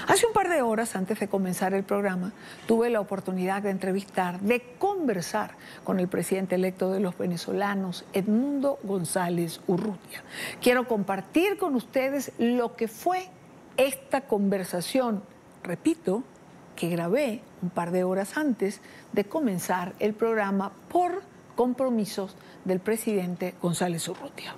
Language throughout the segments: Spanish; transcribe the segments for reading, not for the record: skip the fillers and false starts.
Hace un par de horas, antes de comenzar el programa, tuve la oportunidad de entrevistar, de conversar con el presidente electo de los venezolanos, Edmundo González Urrutia. Quiero compartir con ustedes lo que fue esta conversación, repito, que grabé un par de horas antes de comenzar el programa por compromisos del presidente González Urrutia.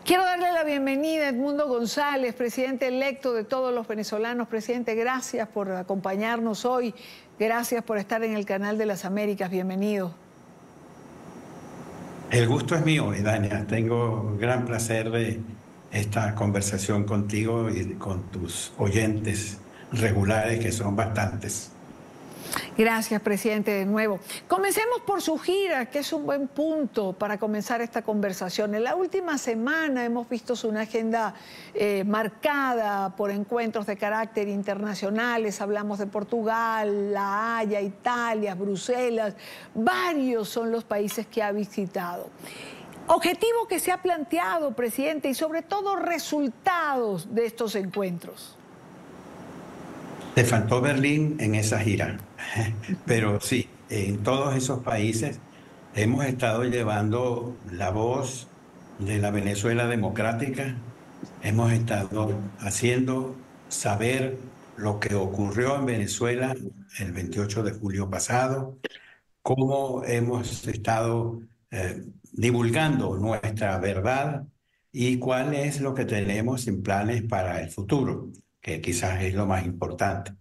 Quiero darle la bienvenida a Edmundo González, presidente electo de todos los venezolanos. Presidente, gracias por acompañarnos hoy. Gracias por estar en el Canal de las Américas. Bienvenido. El gusto es mío, Idania. Tengo gran placer de esta conversación contigo y con tus oyentes regulares, que son bastantes. Gracias, presidente, de nuevo. Comencemos por su gira, que es un buen punto para comenzar esta conversación. En la última semana hemos visto una agenda marcada por encuentros de carácter internacionales. Hablamos de Portugal, La Haya, Italia, Bruselas. Varios son los países que ha visitado. Objetivo que se ha planteado, presidente, y sobre todo resultados de estos encuentros. Te faltó Berlín en esa gira, pero sí, en todos esos países hemos estado llevando la voz de la Venezuela democrática, hemos estado haciendo saber lo que ocurrió en Venezuela el 28 de julio pasado, cómo hemos estado divulgando nuestra verdad y cuál es lo que tenemos en planes para el futuro, que quizás es lo más importante.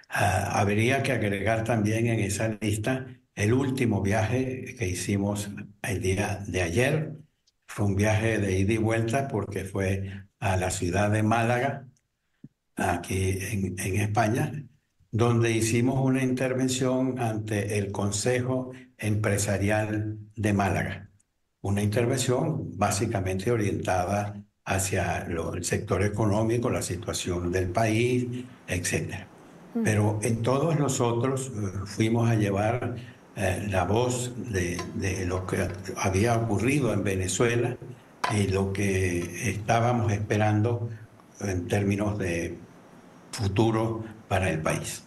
Habría que agregar también en esa lista el último viaje que hicimos el día de ayer. Fue un viaje de ida y vuelta porque fue a la ciudad de Málaga, aquí en España, donde hicimos una intervención ante el Consejo Empresarial de Málaga. Una intervención básicamente orientada hacia el sector económico, la situación del país, etc. Pero en todos los otros fuimos a llevar la voz de lo que había ocurrido en Venezuela y lo que estábamos esperando en términos de futuro para el país.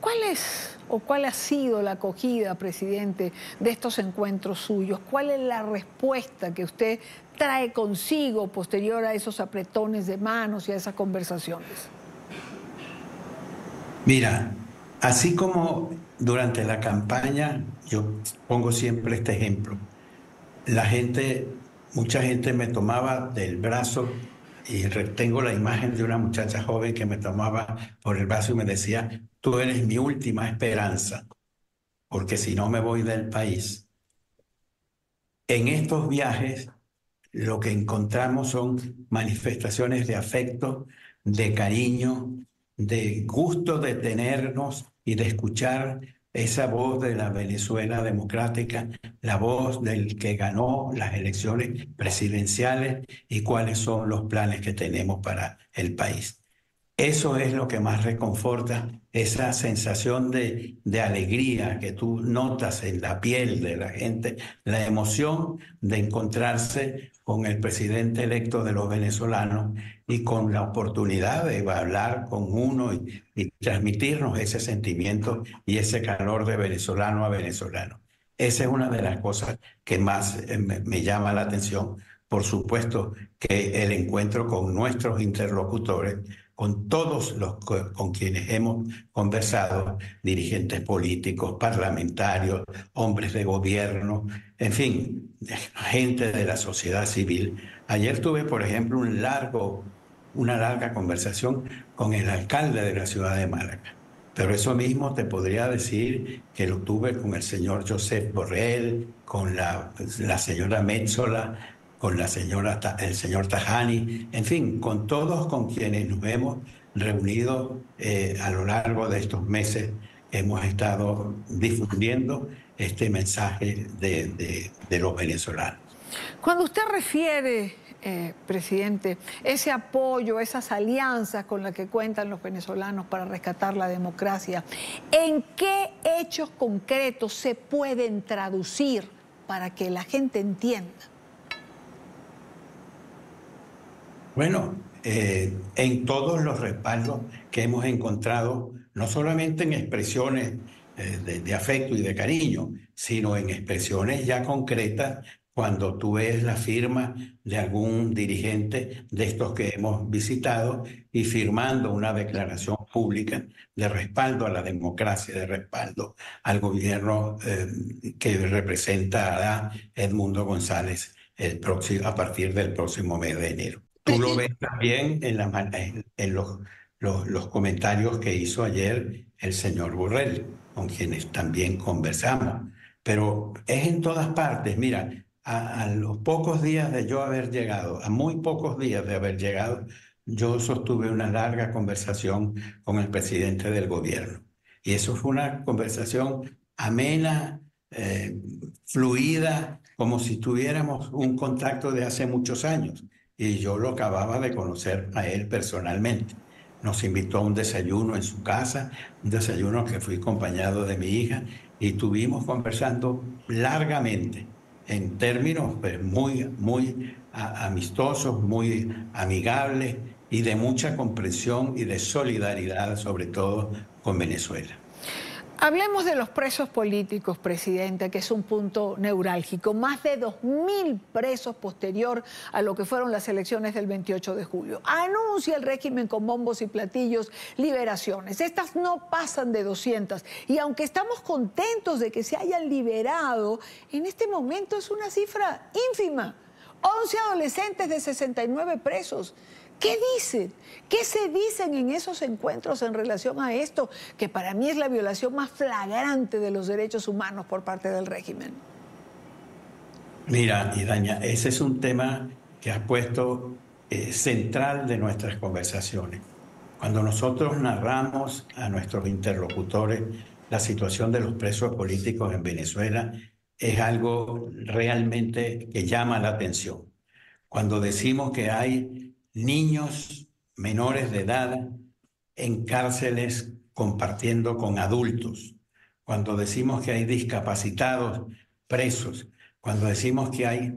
¿Cuál es o cuál ha sido la acogida, presidente, de estos encuentros suyos? ¿Cuál es la respuesta que usted trae consigo posterior a esos apretones de manos y a esas conversaciones? Mira, así como durante la campaña, yo pongo siempre este ejemplo, mucha gente me tomaba del brazo y tengo la imagen de una muchacha joven que me tomaba por el brazo y me decía, tú eres mi última esperanza, porque si no me voy del país. En estos viajes lo que encontramos son manifestaciones de afecto, de cariño, de gusto de tenernos y de escuchar esa voz de la Venezuela democrática, la voz del que ganó las elecciones presidenciales y cuáles son los planes que tenemos para el país. Eso es lo que más reconforta, esa sensación de alegría que tú notas en la piel de la gente, la emoción de encontrarse con el presidente electo de los venezolanos y con la oportunidad de hablar con uno y transmitirnos ese sentimiento y ese calor de venezolano a venezolano. Esa es una de las cosas que más me llama la atención. Por supuesto que el encuentro con nuestros interlocutores, con todos los con quienes hemos conversado, dirigentes políticos, parlamentarios, hombres de gobierno, en fin, gente de la sociedad civil. Ayer tuve, por ejemplo, una larga conversación con el alcalde de la ciudad de Málaga. Pero eso mismo te podría decir que lo tuve con el señor Josep Borrell, con la señora Metsola, con el señor Tajani, en fin, con todos con quienes nos hemos reunido a lo largo de estos meses, hemos estado difundiendo este mensaje de los venezolanos. Cuando usted refiere, presidente, ese apoyo, esas alianzas con las que cuentan los venezolanos para rescatar la democracia, ¿en qué hechos concretos se pueden traducir para que la gente entienda? Bueno, en todos los respaldos que hemos encontrado, no solamente en expresiones de afecto y de cariño, sino en expresiones ya concretas cuando tú ves la firma de algún dirigente de estos que hemos visitado y firmando una declaración pública de respaldo a la democracia, de respaldo al gobierno que representará Edmundo González a partir del próximo mes de enero. Tú lo ves también en los comentarios que hizo ayer el señor Borrell, con quienes también conversamos. Pero es en todas partes. Mira, a los pocos días de yo haber llegado, a muy pocos días de haber llegado, yo sostuve una larga conversación con el presidente del gobierno. Y eso fue una conversación amena, fluida, como si tuviéramos un contacto de hace muchos años. Y yo lo acababa de conocer a él personalmente. Nos invitó a un desayuno en su casa, un desayuno que fui acompañado de mi hija, y estuvimos conversando largamente en términos pues, muy amistosos, muy amigables y de mucha comprensión y de solidaridad, sobre todo con Venezuela. Hablemos de los presos políticos, presidente, que es un punto neurálgico. Más de 2.000 presos posterior a lo que fueron las elecciones del 28 de julio. Anuncia el régimen con bombos y platillos liberaciones. Estas no pasan de 200. Y aunque estamos contentos de que se hayan liberado, en este momento es una cifra ínfima. 11 adolescentes de 69 presos. ¿Qué dicen? ¿Qué se dicen en esos encuentros en relación a esto? Que para mí es la violación más flagrante de los derechos humanos por parte del régimen. Mira, Idaña, ese es un tema que has puesto central de nuestras conversaciones. Cuando nosotros narramos a nuestros interlocutores la situación de los presos políticos en Venezuela, es algo realmente que llama la atención. Cuando decimos que hay niños menores de edad en cárceles compartiendo con adultos, cuando decimos que hay discapacitados presos, cuando decimos que hay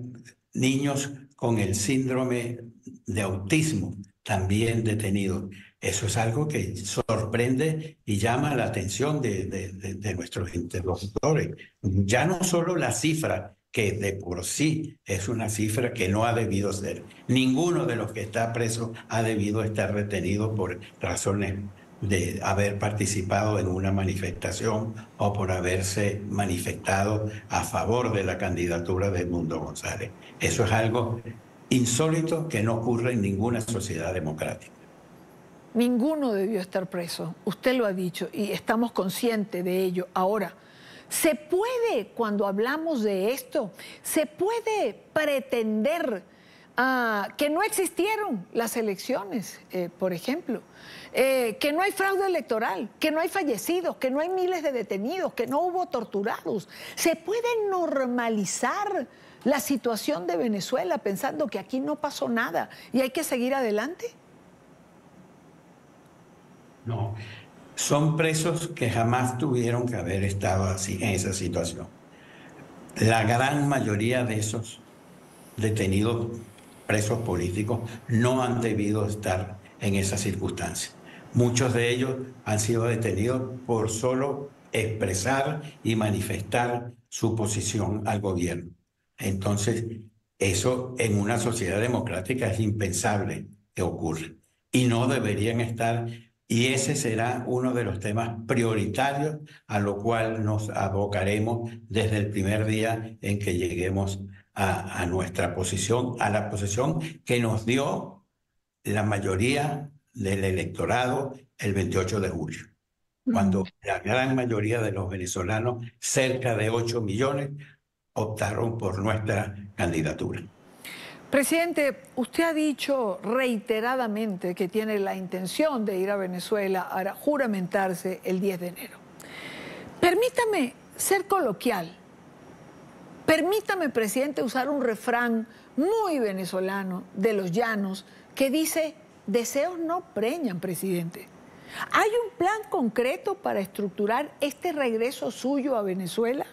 niños con el síndrome de autismo también detenidos. Eso es algo que sorprende y llama la atención de nuestros interlocutores. Ya no solo la cifra, que de por sí es una cifra que no ha debido ser. Ninguno de los que está preso ha debido estar retenido por razones de haber participado en una manifestación o por haberse manifestado a favor de la candidatura de Edmundo González. Eso es algo insólito que no ocurre en ninguna sociedad democrática. Ninguno debió estar preso, usted lo ha dicho y estamos conscientes de ello. Ahora, ¿se puede, cuando hablamos de esto, se puede pretender que no existieron las elecciones, por ejemplo, que no hay fraude electoral, que no hay fallecidos, que no hay miles de detenidos, que no hubo torturados? ¿Se puede normalizar la situación de Venezuela pensando que aquí no pasó nada y hay que seguir adelante? No, son presos que jamás tuvieron que haber estado así en esa situación. La gran mayoría de esos detenidos, presos políticos, no han debido estar en esas circunstancias. Muchos de ellos han sido detenidos por solo expresar y manifestar su posición al gobierno. Entonces, eso en una sociedad democrática es impensable que ocurra y no deberían estar. Y ese será uno de los temas prioritarios a lo cual nos abocaremos desde el primer día en que lleguemos a nuestra posición, a la posición que nos dio la mayoría del electorado el 28 de julio, cuando la gran mayoría de los venezolanos, cerca de 8 millones, optaron por nuestra candidatura. Presidente, usted ha dicho reiteradamente que tiene la intención de ir a Venezuela a juramentarse el 10 de enero. Permítame ser coloquial. Permítame, presidente, usar un refrán muy venezolano de los llanos que dice: deseos no preñan, presidente. ¿Hay un plan concreto para estructurar este regreso suyo a Venezuela?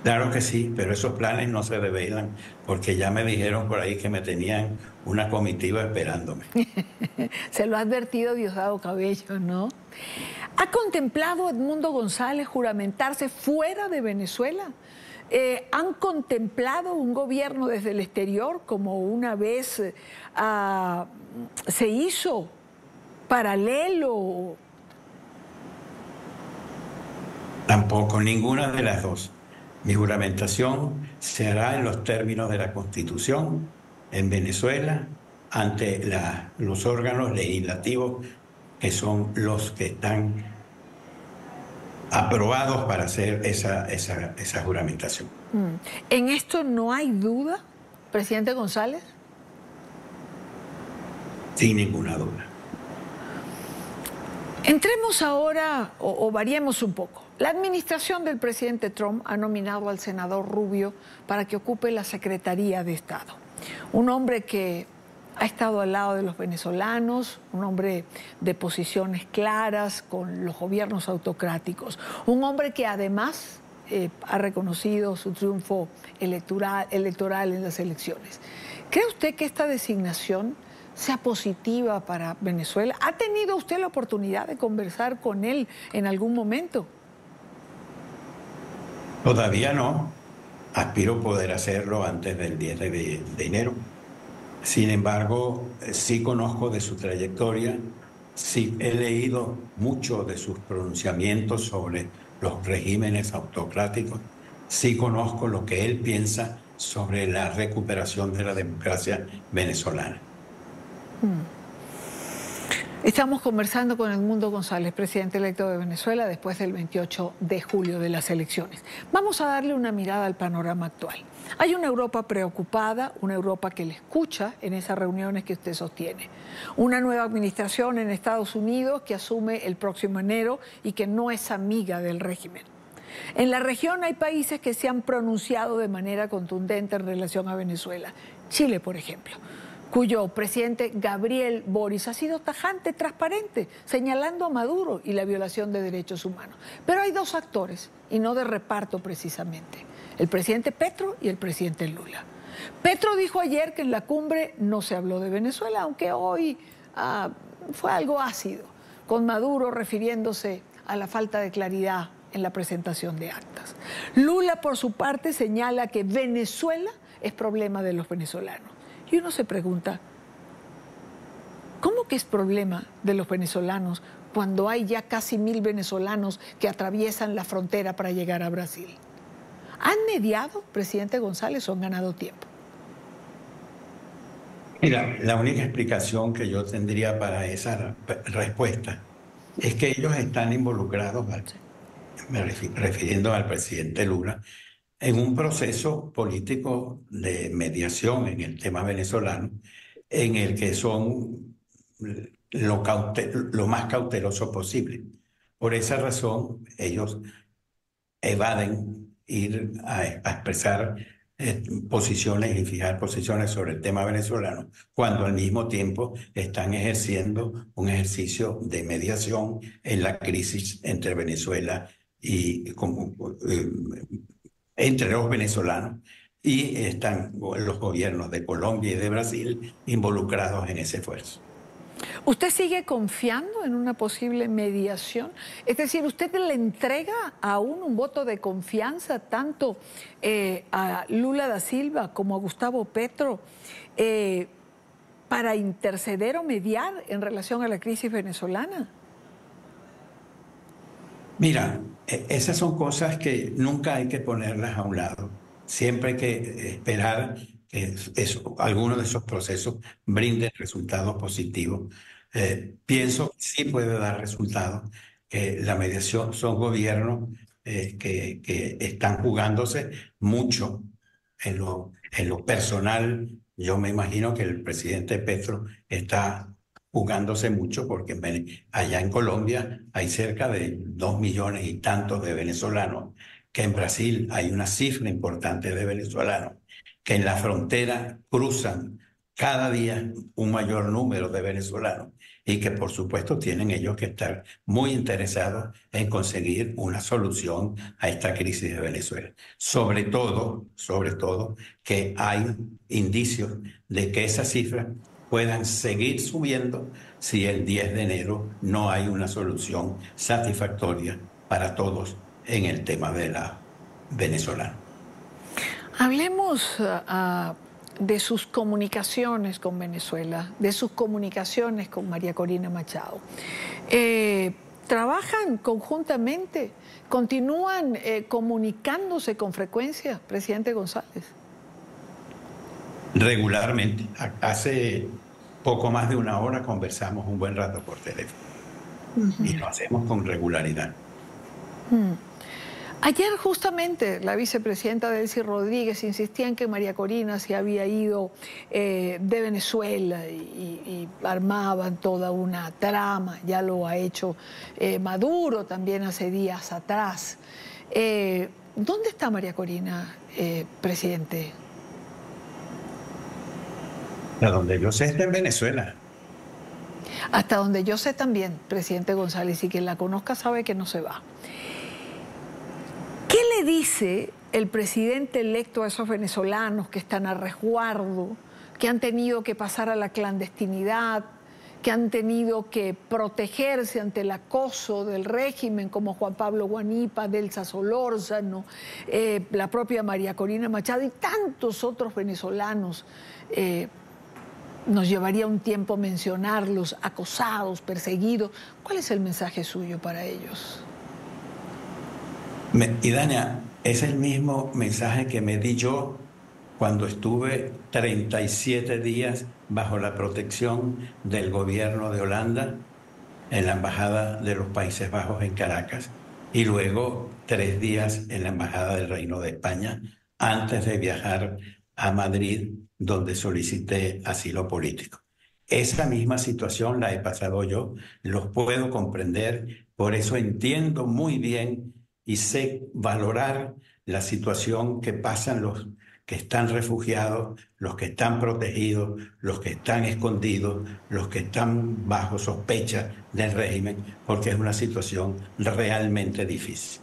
Claro que sí, pero esos planes no se revelan porque ya me dijeron por ahí que me tenían una comitiva esperándome. Se lo ha advertido Diosdado Cabello, ¿no? ¿Ha contemplado Edmundo González juramentarse fuera de Venezuela? ¿Han contemplado un gobierno desde el exterior como una vez se hizo paralelo? Tampoco, ninguna de las dos. Mi juramentación se hará en los términos de la Constitución en Venezuela ante los órganos legislativos que son los que están aprobados para hacer esa juramentación. ¿En esto no hay duda, presidente González? Sin ninguna duda. Entremos ahora o variemos un poco. La administración del presidente Trump ha nominado al senador Rubio para que ocupe la Secretaría de Estado. Un hombre que ha estado al lado de los venezolanos, un hombre de posiciones claras con los gobiernos autocráticos, un hombre que además ha reconocido su triunfo electoral en las elecciones. ¿Cree usted que esta designación sea positiva para Venezuela? ¿Ha tenido usted la oportunidad de conversar con él en algún momento? Todavía no. Aspiro poder hacerlo antes del 10 de enero. Sin embargo, sí conozco de su trayectoria, sí he leído mucho de sus pronunciamientos sobre los regímenes autocráticos, sí conozco lo que él piensa sobre la recuperación de la democracia venezolana. Estamos conversando con Edmundo González, presidente electo de Venezuela, después del 28 de julio de las elecciones. Vamos a darle una mirada al panorama actual. Hay una Europa preocupada, una Europa que le escucha en esas reuniones que usted sostiene. Una nueva administración en Estados Unidos que asume el próximo enero y que no es amiga del régimen. En la región hay países que se han pronunciado de manera contundente en relación a Venezuela. Chile, por ejemplo, cuyo presidente Gabriel Boric ha sido tajante, transparente, señalando a Maduro y la violación de derechos humanos. Pero hay dos actores, y no de reparto precisamente, el presidente Petro y el presidente Lula. Petro dijo ayer que en la cumbre no se habló de Venezuela, aunque hoy fue algo ácido, con Maduro refiriéndose a la falta de claridad en la presentación de actas. Lula, por su parte, señala que Venezuela es problema de los venezolanos. Y uno se pregunta, ¿cómo que es problema de los venezolanos cuando hay ya casi 1000 venezolanos que atraviesan la frontera para llegar a Brasil? ¿Han mediado, presidente González, o han ganado tiempo? Mira, la única explicación que yo tendría para esa respuesta es que ellos están involucrados, refiriendo al presidente Lula, en un proceso político de mediación en el tema venezolano, en el que son lo más cauteloso posible. Por esa razón, ellos evaden ir a expresar posiciones y fijar posiciones sobre el tema venezolano, cuando al mismo tiempo están ejerciendo un ejercicio de mediación en la crisis entre Venezuela y entre los venezolanos, y están los gobiernos de Colombia y de Brasil involucrados en ese esfuerzo. ¿Usted sigue confiando en una posible mediación? Es decir, ¿usted le entrega aún un voto de confianza tanto a Lula da Silva como a Gustavo Petro para interceder o mediar en relación a la crisis venezolana? Mira, esas son cosas que nunca hay que ponerlas a un lado. Siempre hay que esperar que algunos de esos procesos brinden resultados positivos. Pienso que sí puede dar resultados, que la mediación son gobiernos que están jugándose mucho en lo personal. Yo me imagino que el presidente Petro está jugándose mucho porque allá en Colombia hay cerca de 2 millones y tantos de venezolanos, que en Brasil hay una cifra importante de venezolanos, que en la frontera cruzan cada día un mayor número de venezolanos y que por supuesto tienen ellos que estar muy interesados en conseguir una solución a esta crisis de Venezuela. Sobre todo, que hay indicios de que esas cifras puedan seguir subiendo si el 10 de enero no hay una solución satisfactoria para todos en el tema de la venezolana. Hablemos de sus comunicaciones con Venezuela, de sus comunicaciones con María Corina Machado. ¿Trabajan conjuntamente? ¿Continúan comunicándose con frecuencia, presidente González? Regularmente. Hace poco más de una hora conversamos un buen rato por teléfono. Y lo hacemos con regularidad. Ayer justamente la vicepresidenta Delcy Rodríguez insistía en que María Corina se había ido de Venezuela y armaban toda una trama, ya lo ha hecho Maduro también hace días atrás. ¿Dónde está María Corina, presidente? Hasta donde yo sé está en Venezuela. Hasta donde yo sé también, presidente González, y quien la conozca sabe que no se va. ¿Qué le dice el presidente electo a esos venezolanos que están a resguardo, que han tenido que pasar a la clandestinidad, que han tenido que protegerse ante el acoso del régimen, como Juan Pablo Guanipa, Delsa Solórzano, la propia María Corina Machado y tantos otros venezolanos? Nos llevaría un tiempo mencionarlos, acosados, perseguidos. ¿Cuál es el mensaje suyo para ellos? Y Dania, es el mismo mensaje que me di yo cuando estuve 37 días bajo la protección del gobierno de Holanda en la Embajada de los Países Bajos en Caracas y luego 3 días en la Embajada del Reino de España antes de viajar a Madrid, donde solicité asilo político. Esa misma situación la he pasado yo, los puedo comprender, por eso entiendo muy bien y sé valorar la situación que pasan los que están refugiados, los que están protegidos, los que están escondidos, los que están bajo sospecha del régimen, porque es una situación realmente difícil.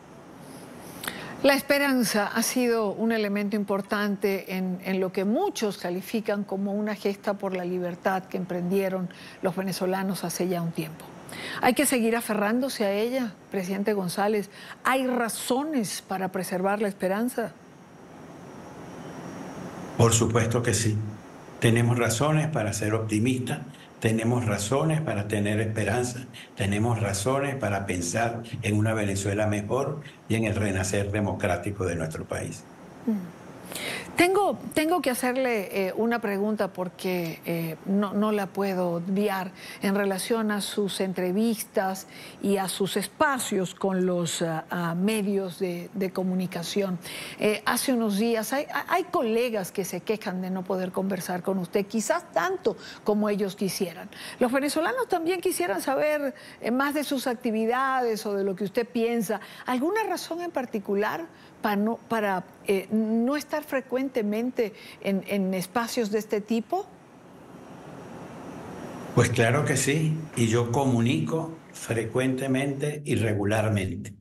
La esperanza ha sido un elemento importante en lo que muchos califican como una gesta por la libertad que emprendieron los venezolanos hace ya un tiempo. Hay que seguir aferrándose a ella, presidente González. ¿Hay razones para preservar la esperanza? Por supuesto que sí. Tenemos razones para ser optimistas, tenemos razones para tener esperanza, tenemos razones para pensar en una Venezuela mejor y en el renacer democrático de nuestro país. Tengo que hacerle una pregunta porque no la puedo obviar en relación a sus entrevistas y a sus espacios con los medios de comunicación. Hace unos días hay colegas que se quejan de no poder conversar con usted, quizás tanto como ellos quisieran. Los venezolanos también quisieran saber más de sus actividades o de lo que usted piensa. ¿Alguna razón en particular para no estar frecuentemente en espacios de este tipo? Pues claro que sí, y yo comunico frecuentemente y regularmente.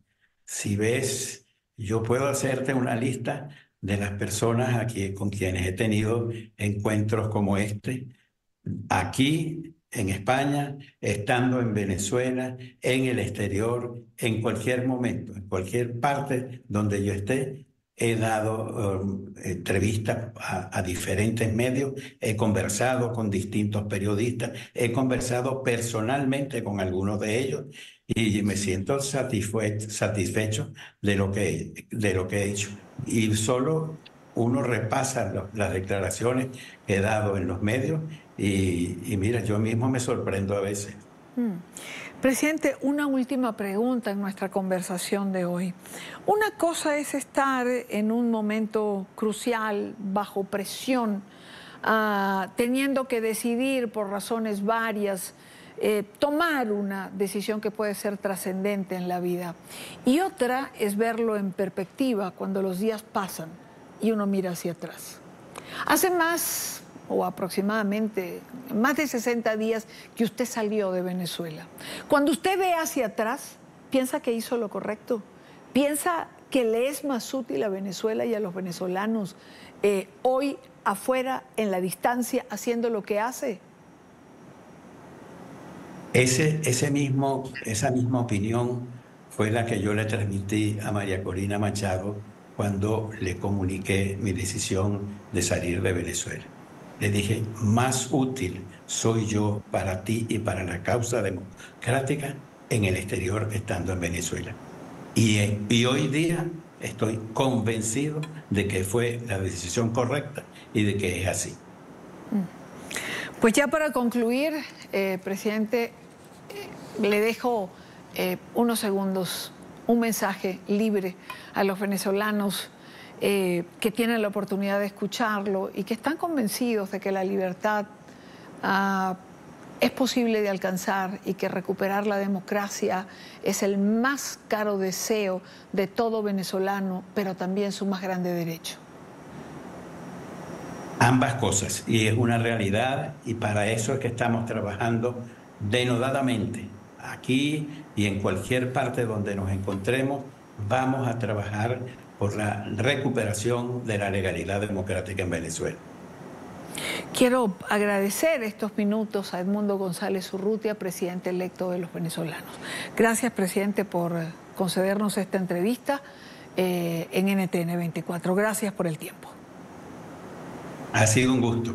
Si ves, yo puedo hacerte una lista de las personas aquí con quienes he tenido encuentros como este, aquí en España, estando en Venezuela, en el exterior, en cualquier momento, en cualquier parte donde yo esté. He dado entrevistas a diferentes medios, he conversado con distintos periodistas, he conversado personalmente con algunos de ellos y me siento satisfecho de lo que he hecho. Y solo uno repasa las declaraciones que he dado en los medios y mira, yo mismo me sorprendo a veces. Presidente, una última pregunta en nuestra conversación de hoy. Una cosa es estar en un momento crucial, bajo presión, teniendo que decidir por razones varias, tomar una decisión que puede ser trascendente en la vida. Y otra es verlo en perspectiva cuando los días pasan y uno mira hacia atrás. Hace más o aproximadamente más de 60 días que usted salió de Venezuela. Cuando usted ve hacia atrás, ¿piensa que hizo lo correcto? ¿Piensa que le es más útil a Venezuela y a los venezolanos hoy afuera, en la distancia, haciendo lo que hace? Esa misma opinión fue la que yo le transmití a María Corina Machado cuando le comuniqué mi decisión de salir de Venezuela. Le dije, más útil soy yo para ti y para la causa democrática en el exterior estando en Venezuela. Y hoy día estoy convencido de que fue la decisión correcta y de que es así. Pues ya para concluir, presidente, le dejo unos segundos, un mensaje libre a los venezolanos que tienen la oportunidad de escucharlo y que están convencidos de que la libertad es posible de alcanzar y que recuperar la democracia es el más caro deseo de todo venezolano, pero también su más grande derecho. Ambas cosas, y es una realidad, y para eso es que estamos trabajando denodadamente. Aquí y en cualquier parte donde nos encontremos, vamos a trabajar por la recuperación de la legalidad democrática en Venezuela. Quiero agradecer estos minutos a Edmundo González Urrutia, presidente electo de los venezolanos. Gracias, presidente, por concedernos esta entrevista en NTN 24. Gracias por el tiempo. Ha sido un gusto.